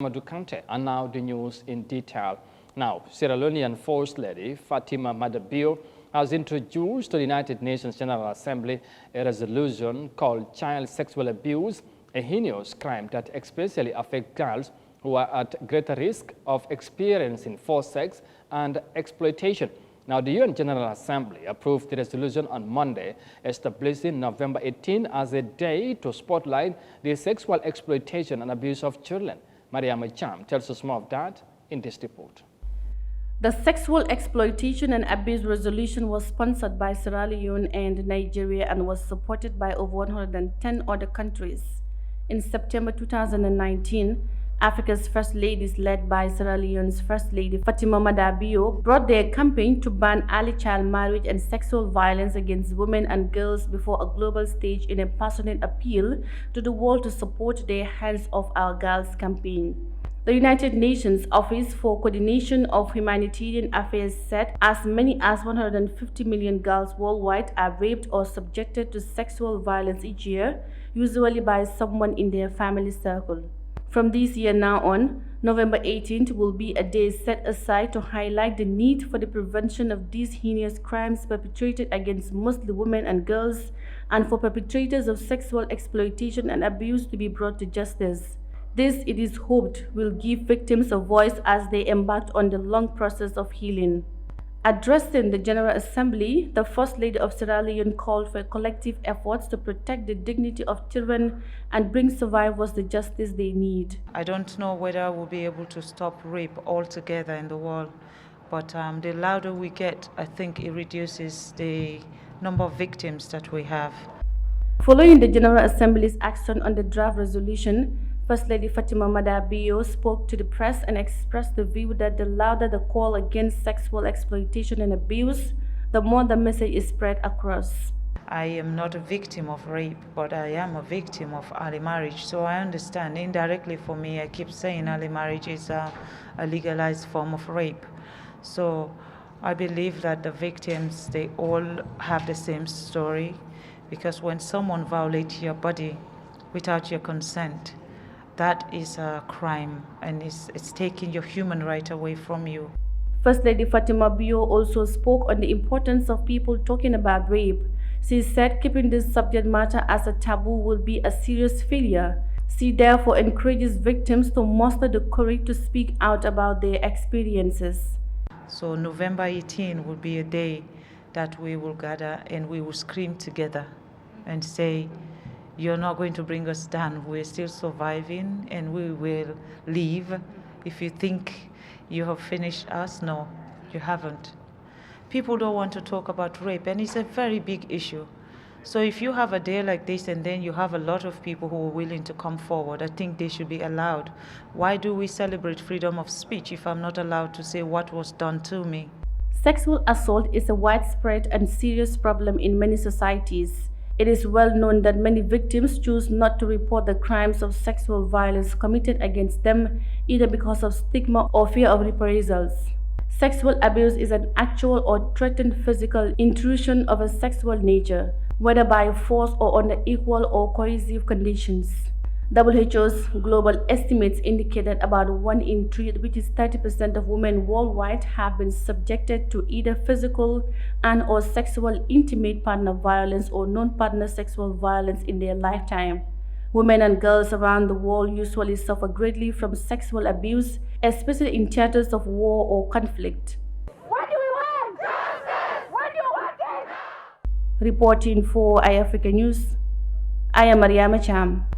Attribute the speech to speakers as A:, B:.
A: Amadou Kante, and now the news in detail. Now, Sierra Leonean First Lady Fatima Madabio has introduced to the United Nations General Assembly a resolution called Child Sexual Abuse, a heinous crime that especially affects girls who are at greater risk of experiencing forced sex and exploitation. Now, the UN General Assembly approved the resolution on Monday, establishing November 18 as a day to spotlight the sexual exploitation and abuse of children. Yahya Jammeh tells us more of that in this report.
B: The Sexual Exploitation and Abuse Resolution was sponsored by Sierra Leone and Nigeria and was supported by over 110 other countries. In September 2019, Africa's First Ladies, led by Sierra Leone's First Lady Fatima Madabio, brought their campaign to ban early child marriage and sexual violence against women and girls before a global stage in a passionate appeal to the world to support their Hands Off Our Girls campaign. The United Nations Office for Coordination of Humanitarian Affairs said as many as 150 million girls worldwide are raped or subjected to sexual violence each year, usually by someone in their family circle. From this year now on, November 18th will be a day set aside to highlight the need for the prevention of these heinous crimes perpetrated against mostly women and girls, and for perpetrators of sexual exploitation and abuse to be brought to justice. This, it is hoped, will give victims a voice as they embark on the long process of healing. Addressing the General Assembly, the First Lady of Sierra Leone called for collective efforts to protect the dignity of children and bring survivors the justice they need.
C: I don't know whether we'll be able to stop rape altogether in the world, but the louder we get, I think it reduces the number of victims that we have.
B: Following the General Assembly's action on the draft resolution, First Lady Fatima Madabio spoke to the press and expressed the view that the louder the call against sexual exploitation and abuse, the more the message is spread across.
C: I am not a victim of rape, but I am a victim of early marriage. So I understand indirectly for me, I keep saying early marriage is a legalized form of rape. So I believe that the victims, they all have the same story, because when someone violates your body without your consent, that is a crime, and it's taking your human right away from you.
B: First Lady Fatima Bio also spoke on the importance of people talking about rape. She said keeping this subject matter as a taboo will be a serious failure. She therefore encourages victims to muster the courage to speak out about their experiences.
C: So November 18 will be a day that we will gather and we will scream together and say, you're not going to bring us down. We're still surviving and we will leave. If you think you have finished us, no, you haven't. People don't want to talk about rape, and it's a very big issue. So if you have a day like this and then you have a lot of people who are willing to come forward, I think they should be allowed. Why do we celebrate freedom of speech if I'm not allowed to say what was done to me?
B: Sexual assault is a widespread and serious problem in many societies. It is well known that many victims choose not to report the crimes of sexual violence committed against them, either because of stigma or fear of reprisals. Sexual abuse is an actual or threatened physical intrusion of a sexual nature, whether by force or under equal or coercive conditions. WHO's global estimates indicate that about 1 in 3, which is 30% of women worldwide, have been subjected to either physical and/or sexual intimate partner violence or non-partner sexual violence in their lifetime. Women and girls around the world usually suffer greatly from sexual abuse, especially in theaters of war or conflict.
D: What do we want? Justice! What do you want?
B: Reporting for Eyeafrica News, I am Yahya Jammeh.